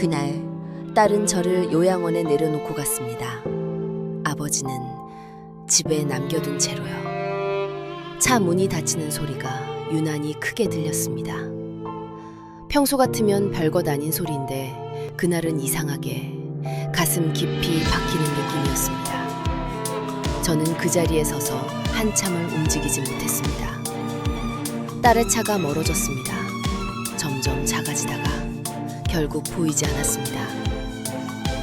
그날 딸은 저를 요양원에 내려놓고 갔습니다. 아버지는 집에 남겨둔 채로요. 차 문이 닫히는 소리가 유난히 크게 들렸습니다. 평소 같으면 별것 아닌 소리인데 그날은 이상하게 가슴 깊이 박히는 느낌이었습니다. 저는 그 자리에 서서 한참을 움직이지 못했습니다. 딸의 차가 멀어졌습니다. 점점 작아지다가 결국 보이지 않았습니다.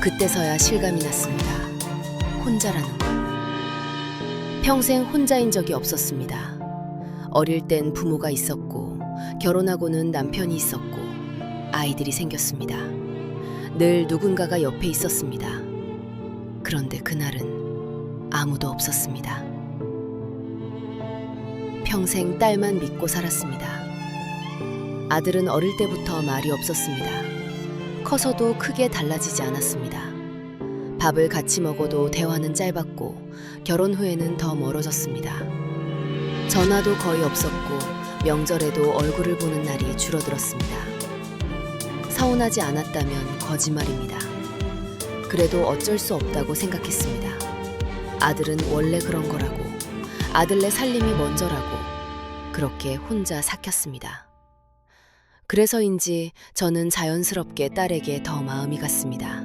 그때서야 실감이 났습니다. 혼자라는 것. 평생 혼자인 적이 없었습니다. 어릴 땐 부모가 있었고 결혼하고는 남편이 있었고 아이들이 생겼습니다. 늘 누군가가 옆에 있었습니다. 그런데 그날은 아무도 없었습니다. 평생 딸만 믿고 살았습니다. 아들은 어릴 때부터 말이 없었습니다. 커서도 크게 달라지지 않았습니다. 밥을 같이 먹어도 대화는 짧았고 결혼 후에는 더 멀어졌습니다. 전화도 거의 없었고 명절에도 얼굴을 보는 날이 줄어들었습니다. 서운하지 않았다면 거짓말입니다. 그래도 어쩔 수 없다고 생각했습니다. 아들은 원래 그런 거라고, 아들네 살림이 먼저라고 그렇게 혼자 삭혔습니다. 그래서인지 저는 자연스럽게 딸에게 더 마음이 갔습니다.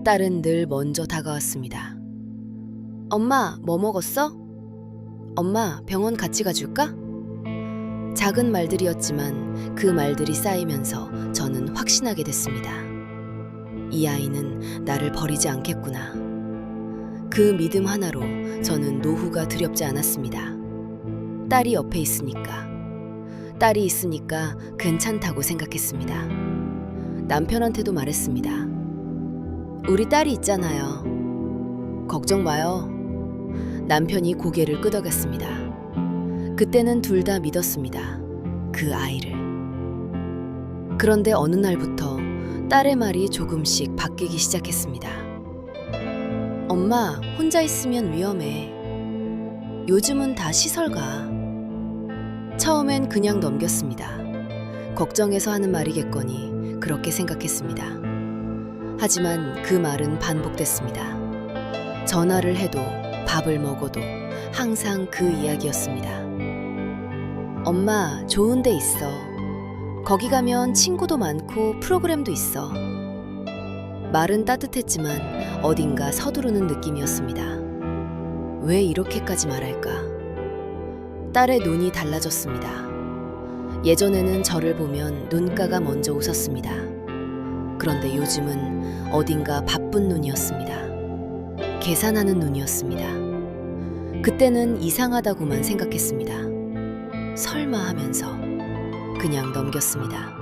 딸은 늘 먼저 다가왔습니다. 엄마, 뭐 먹었어? 엄마, 병원 같이 가줄까? 작은 말들이었지만 그 말들이 쌓이면서 저는 확신하게 됐습니다. 이 아이는 나를 버리지 않겠구나. 그 믿음 하나로 저는 노후가 두렵지 않았습니다. 딸이 옆에 있으니까. 딸이 있으니까 괜찮다고 생각했습니다. 남편한테도 말했습니다. 우리 딸이 있잖아요. 걱정 마요. 남편이 고개를 끄덕였습니다. 그때는 둘 다 믿었습니다. 그 아이를. 그런데 어느 날부터 딸의 말이 조금씩 바뀌기 시작했습니다. 엄마, 혼자 있으면 위험해. 요즘은 다 시설 가. 처음엔 그냥 넘겼습니다. 걱정해서 하는 말이겠거니 그렇게 생각했습니다. 하지만 그 말은 반복됐습니다. 전화를 해도 밥을 먹어도 항상 그 이야기였습니다. 엄마, 좋은 데 있어. 거기 가면 친구도 많고 프로그램도 있어. 말은 따뜻했지만 어딘가 서두르는 느낌이었습니다. 왜 이렇게까지 말할까? 딸의 눈이 달라졌습니다. 예전에는 저를 보면 눈가가 먼저 웃었습니다. 그런데 요즘은 어딘가 바쁜 눈이었습니다. 계산하는 눈이었습니다. 그때는 이상하다고만 생각했습니다. 설마 하면서 그냥 넘겼습니다.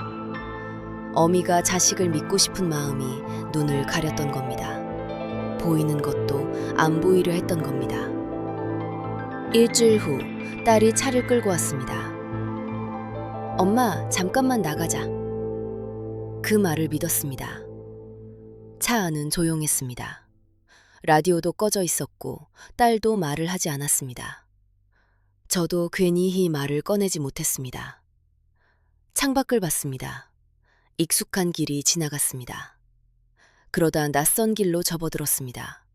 어미가 자식을 믿고 싶은 마음이 눈을 가렸던 겁니다. 보이는 것도 안 보이려 했던 겁니다. 일주일 후 딸이 차를 끌고 왔습니다. 엄마, 잠깐만 나가자. 그 말을 믿었습니다. 차 안은 조용했습니다. 라디오도 꺼져 있었고 딸도 말을 하지 않았습니다. 저도 괜히 이 말을 꺼내지 못했습니다. 창밖을 봤습니다. 익숙한 길이 지나갔습니다. 그러다 낯선 길로 접어들었습니다.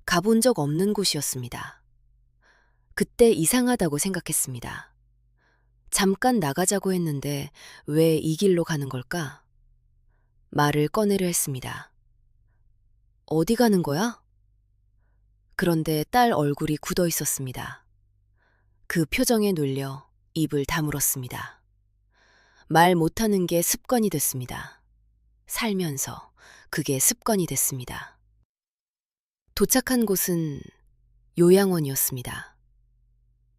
가본 적 없는 곳이었습니다. 그때 이상하다고 생각했습니다. 잠깐 나가자고 했는데 왜 이 길로 가는 걸까? 말을 꺼내려 했습니다. 어디 가는 거야? 그런데 딸 얼굴이 굳어 있었습니다. 그 표정에 놀려 입을 다물었습니다. 말 못하는 게 습관이 됐습니다. 살면서 그게 습관이 됐습니다. 도착한 곳은 요양원이었습니다.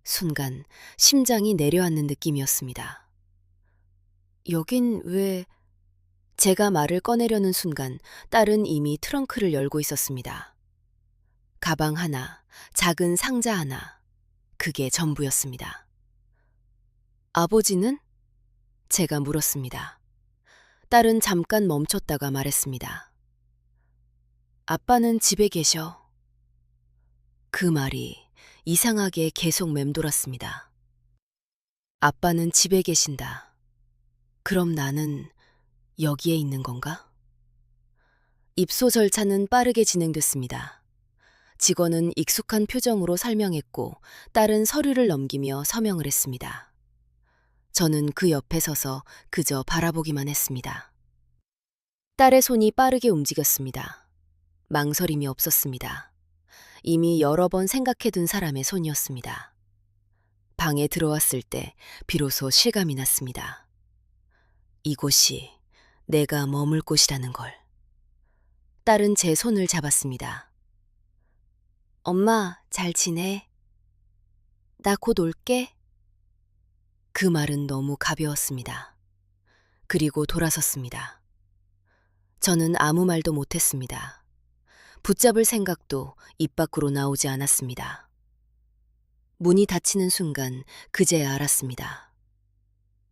순간 심장이 내려앉는 느낌이었습니다. 여긴 왜... 제가 말을 꺼내려는 순간 딸은 이미 트렁크를 열고 있었습니다. 가방 하나, 작은 상자 하나, 그게 전부였습니다. 아버지는? 제가 물었습니다. 딸은 잠깐 멈췄다가 말했습니다. 아빠는 집에 계셔. 그 말이 이상하게 계속 맴돌았습니다. 아빠는 집에 계신다. 그럼 나는 여기에 있는 건가? 입소 절차는 빠르게 진행됐습니다. 직원은 익숙한 표정으로 설명했고 딸은 서류를 넘기며 서명을 했습니다. 저는 그 옆에 서서 그저 바라보기만 했습니다. 딸의 손이 빠르게 움직였습니다. 망설임이 없었습니다. 이미 여러 번 생각해둔 사람의 손이었습니다. 방에 들어왔을 때 비로소 실감이 났습니다. 이곳이 내가 머물 곳이라는 걸. 딸은 제 손을 잡았습니다. 엄마, 잘 지내? 나 곧 올게. 그 말은 너무 가벼웠습니다. 그리고 돌아섰습니다. 저는 아무 말도 못했습니다. 붙잡을 생각도 입 밖으로 나오지 않았습니다. 문이 닫히는 순간 그제야 알았습니다.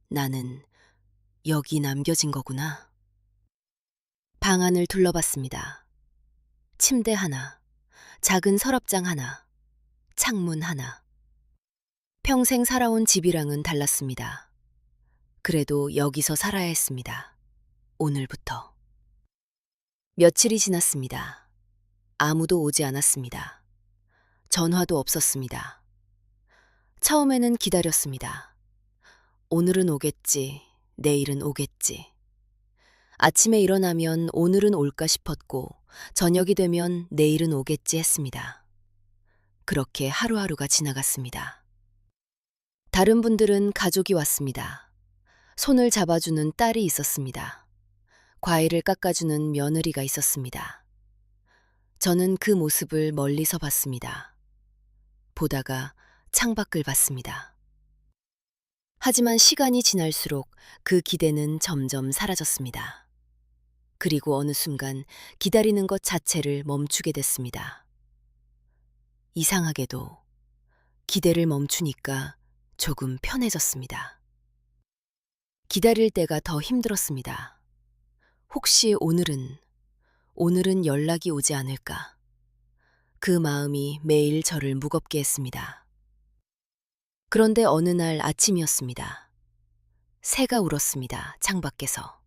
나는 여기 남겨진 거구나. 방 안을 둘러봤습니다. 침대 하나, 작은 서랍장 하나, 창문 하나. 평생 살아온 집이랑은 달랐습니다. 그래도 여기서 살아야 했습니다. 오늘부터. 며칠이 지났습니다. 아무도 오지 않았습니다. 전화도 없었습니다. 처음에는 기다렸습니다. 오늘은 오겠지, 내일은 오겠지. 아침에 일어나면 오늘은 올까 싶었고, 저녁이 되면 내일은 오겠지 했습니다. 그렇게 하루하루가 지나갔습니다. 다른 분들은 가족이 왔습니다. 손을 잡아주는 딸이 있었습니다. 과일을 깎아주는 며느리가 있었습니다. 저는 그 모습을 멀리서 봤습니다. 보다가 창밖을 봤습니다. 하지만 시간이 지날수록 그 기대는 점점 사라졌습니다. 그리고 어느 순간 기다리는 것 자체를 멈추게 됐습니다. 이상하게도 기대를 멈추니까 조금 편해졌습니다. 기다릴 때가 더 힘들었습니다. 혹시 오늘은 연락이 오지 않을까? 그 마음이 매일 저를 무겁게 했습니다. 그런데 어느 날 아침이었습니다. 새가 울었습니다. 창밖에서.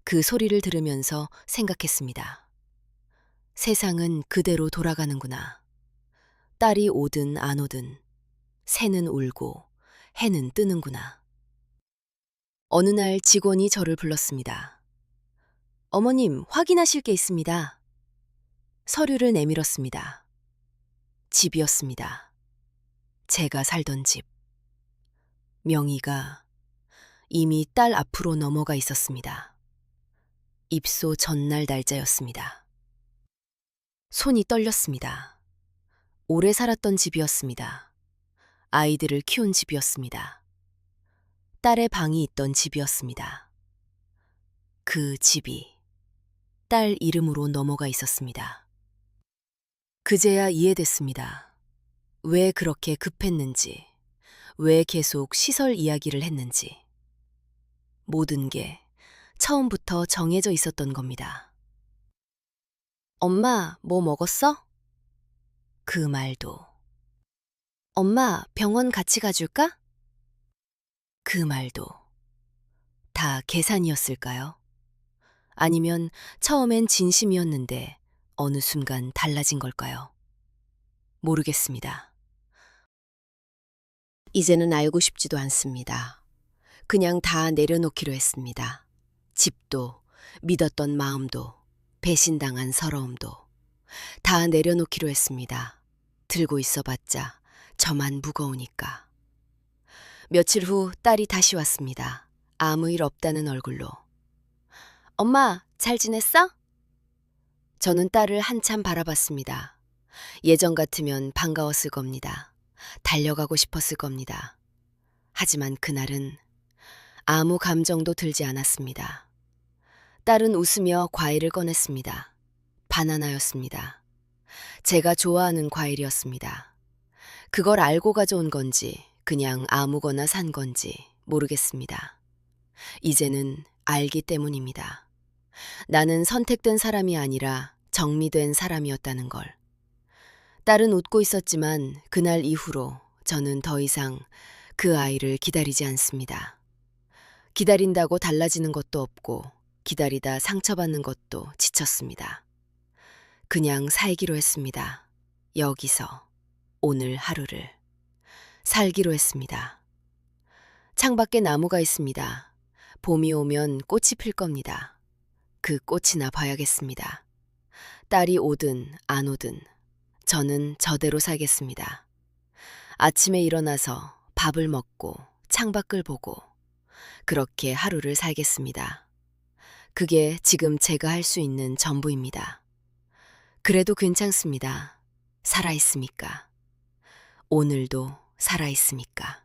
그 소리를 들으면서 생각했습니다. 세상은 그대로 돌아가는구나. 딸이 오든 안 오든 새는 울고 해는 뜨는구나. 어느 날 직원이 저를 불렀습니다. 어머님, 확인하실 게 있습니다. 서류를 내밀었습니다. 집이었습니다. 제가 살던 집. 명의가 이미 딸 앞으로 넘어가 있었습니다. 입소 전날 날짜였습니다. 손이 떨렸습니다. 오래 살았던 집이었습니다. 아이들을 키운 집이었습니다. 딸의 방이 있던 집이었습니다. 그 집이 딸 이름으로 넘어가 있었습니다. 그제야 이해됐습니다. 왜 그렇게 급했는지, 왜 계속 시설 이야기를 했는지. 모든 게 처음부터 정해져 있었던 겁니다. 엄마, 뭐 먹었어? 그 말도. 엄마, 병원 같이 가줄까? 그 말도. 다 계산이었을까요? 아니면 처음엔 진심이었는데 어느 순간 달라진 걸까요? 모르겠습니다. 이제는 알고 싶지도 않습니다. 그냥 다 내려놓기로 했습니다. 집도, 믿었던 마음도, 배신당한 서러움도 다 내려놓기로 했습니다. 들고 있어봤자 저만 무거우니까. 며칠 후 딸이 다시 왔습니다. 아무 일 없다는 얼굴로. 엄마, 잘 지냈어? 저는 딸을 한참 바라봤습니다. 예전 같으면 반가웠을 겁니다. 달려가고 싶었을 겁니다. 하지만 그날은 아무 감정도 들지 않았습니다. 딸은 웃으며 과일을 꺼냈습니다. 바나나였습니다. 제가 좋아하는 과일이었습니다. 그걸 알고 가져온 건지 그냥 아무거나 산 건지 모르겠습니다. 이제는 알기 때문입니다. 나는 선택된 사람이 아니라 정리된 사람이었다는 걸. 딸은 웃고 있었지만 그날 이후로 저는 더 이상 그 아이를 기다리지 않습니다. 기다린다고 달라지는 것도 없고 기다리다 상처받는 것도 지쳤습니다. 그냥 살기로 했습니다. 여기서 오늘 하루를 살기로 했습니다. 창밖에 나무가 있습니다. 봄이 오면 꽃이 필 겁니다. 그 꽃이나 봐야겠습니다. 딸이 오든 안 오든 저는 저대로 살겠습니다. 아침에 일어나서 밥을 먹고 창밖을 보고 그렇게 하루를 살겠습니다. 그게 지금 제가 할 수 있는 전부입니다. 그래도 괜찮습니다. 살아있으니까. 오늘도 살아있으니까.